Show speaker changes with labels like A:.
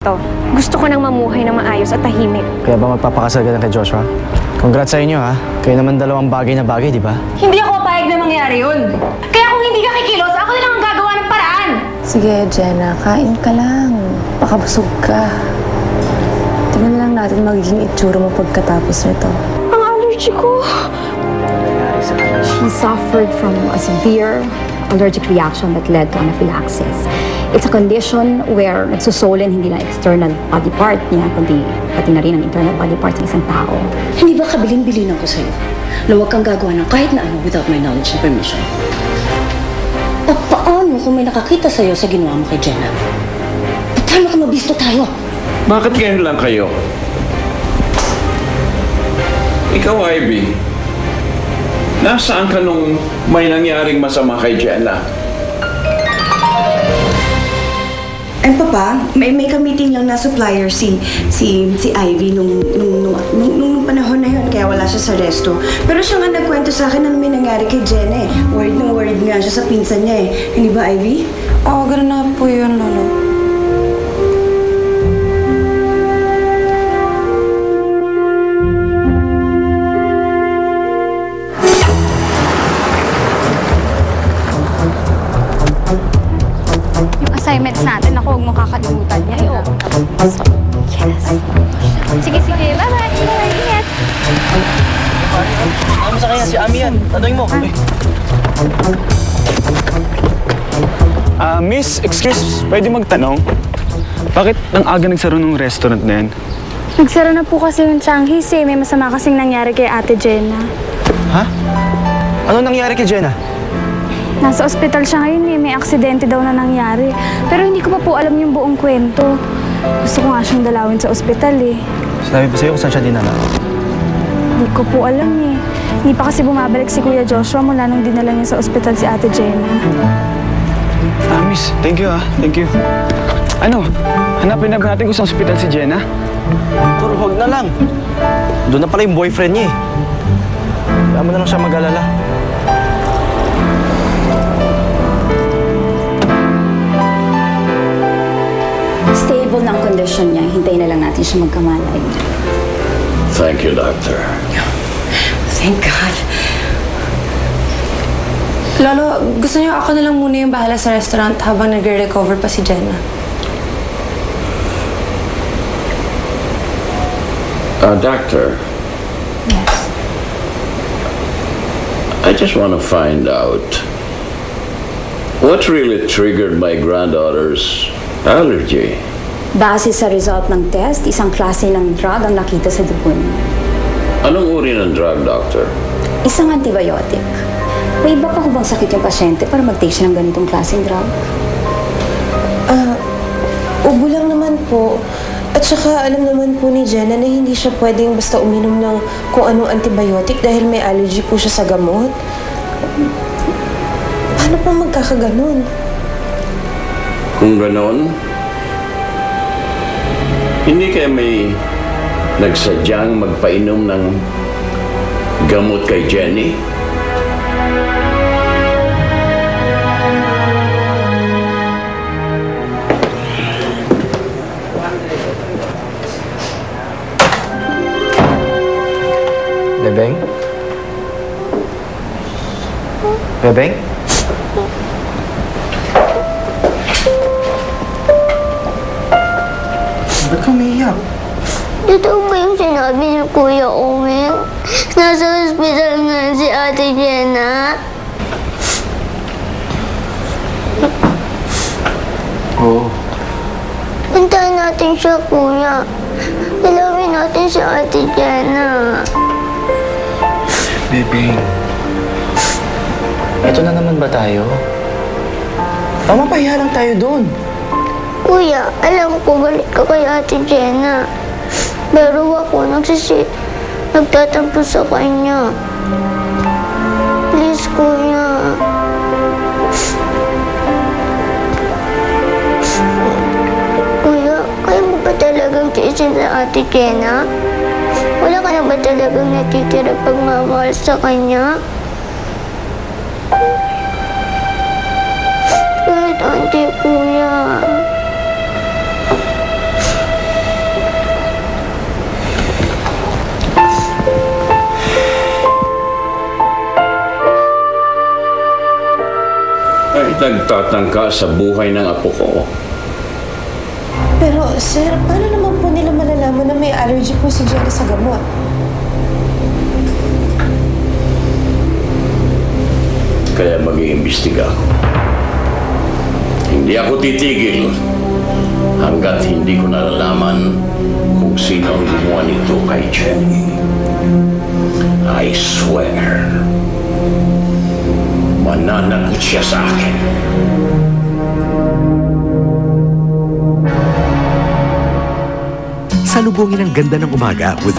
A: to. Gusto ko nang mamuhay na maayos at tahimik.
B: Kaya ba magpapakasal ka na kay Joshua? Congrats sa inyo, ha? Kayo naman dalawang bagay na bagay, di ba?
A: Hindi ako papayag na mangyari yun. Kaya kung hindi ka kikilos, ako na lang ang gagawa ng paraan.
C: Sige, Jenna, kain ka lang. Baka busog ka. Tingnan lang natin magiging itsura mo pagkatapos nito.
A: Ang allergy ko.
D: She suffered from a severe allergic reaction that led to anaphylaxis. It's a condition where nagsusolin hindi lang external body part niya, kundi pati na rin ang internal body part ng isang tao.
E: Hindi ba kabilin-bilin ako sa'yo na huwag kang gagawa ng kahit na ano without my knowledge and permission? O paano kung may nakakita sa'yo sa ginawa mo kay Jenna? Paano ka mabisto tayo?
F: Bakit ngayon lang kayo? Ikaw, Ivy, nasaan ka nung may nangyaring masama kay Jenna?
G: Ay, Papa, may ka-meeting lang na supplier si Ivy nung panahon na yun, kaya wala siya sa resto. Pero siya nga nagkwento sa akin na may nangyari kay Jenna eh. Word ng word nga siya sa pinsan niya eh. Hindi ba, Ivy?
C: Oo, gano'n na po yun, Lolo.
A: Assignments natin. Ako, huwag mong kakalimutan niya. Yes. Sige, sige. Bye-bye. Bye-bye. Ingat.
B: Ano sa kanya? Si Ami yan. Tanungin mo.
H: Miss, excuse, pwede magtanong? Bakit ang aga nagsara ng restaurant na yan?
I: Nagsara na po kasi yung Changhis eh. May masama kasing nangyari kay Ate Jenna.
B: Ha? Ano nangyari kay Jenna?
I: Nasa ospital siya ngayon eh. May aksidente daw na nangyari. Pero hindi ko pa po alam yung buong kwento. Gusto ko nga siyang dalawin sa ospital eh.
B: Sabi ba sa'yo kung saan siya dinala?
I: Hindi ko po alam eh. Hindi pa kasi bumabalik si Kuya Joshua mula nung dinala niya sa ospital si Ate Jenna.
H: Miss, thank you Thank you. Ano, hanapin na ba natin kung sa ospital si Jenna?
B: Tol, huwag na lang. Doon na pala yung boyfriend niya eh. Kaya mo na lang siya mag-alala.
D: Stable ng condition niya, hintayin na lang natin siya magkamalay.
F: Thank you, Doctor.
G: Thank God.
C: Lolo, gusto niyo ako na lang muna yung bahala sa restaurant habang nagre-recover pa si Jenna.
F: Doctor.
D: Yes.
F: I just want to find out what really triggered my granddaughter's allergy.
D: Base sa result ng test, isang klase ng drug ang nakita sa dugo niya.
F: Anong uri ng drug, Doctor?
D: Isang antibiotic. May iba pa ko bang sakit yung pasyente para mag-take siya ng ganitong klaseng drug?
C: Ubo lang naman po. At saka alam naman po ni Jenna na hindi siya pwedeng basta uminom ng kung anong antibiotic dahil may allergy po siya sa gamot. Paano po magkakaganon?
F: Kung ganon, hindi kaya may nagsadyang magpainom ng gamot kay Jenny?
B: Bebeng? Bebeng? Ba't ka umiiyak?
J: Totoo ba yung sinabi ni Kuya Owen? Nasa hospital nga si Ate Jenna.
B: Oo.
J: Puntahan natin siya, Kuya. Dalawin natin si Ate Jenna.
B: Bebeng. Ito na naman ba tayo? Mapapahiya lang tayo doon.
J: Kuya, alam ko galit ka kay Ate Jenna. Pero ako nagtatampo sa kanya. Please, Kuya. Kuya, kaya mo ba talagang tiisin sa Ate Jenna? Wala ka na ba talagang natitira pagmamahal sa kanya? Kahit Auntie, Kuya.
F: Bakit nagtatangka sa buhay ng apo ko?
C: Pero, sir, paano naman po nila malalaman na may allergy po si Jenna sa gamot?
F: Kaya mag-iimbestiga ako. Hindi ako titigil hanggat hindi ko nalalaman kung sino ang gumawa nito kay Jenny. I swear, mananagot siya sa akin.
K: Salubungin ang ganda ng umaga with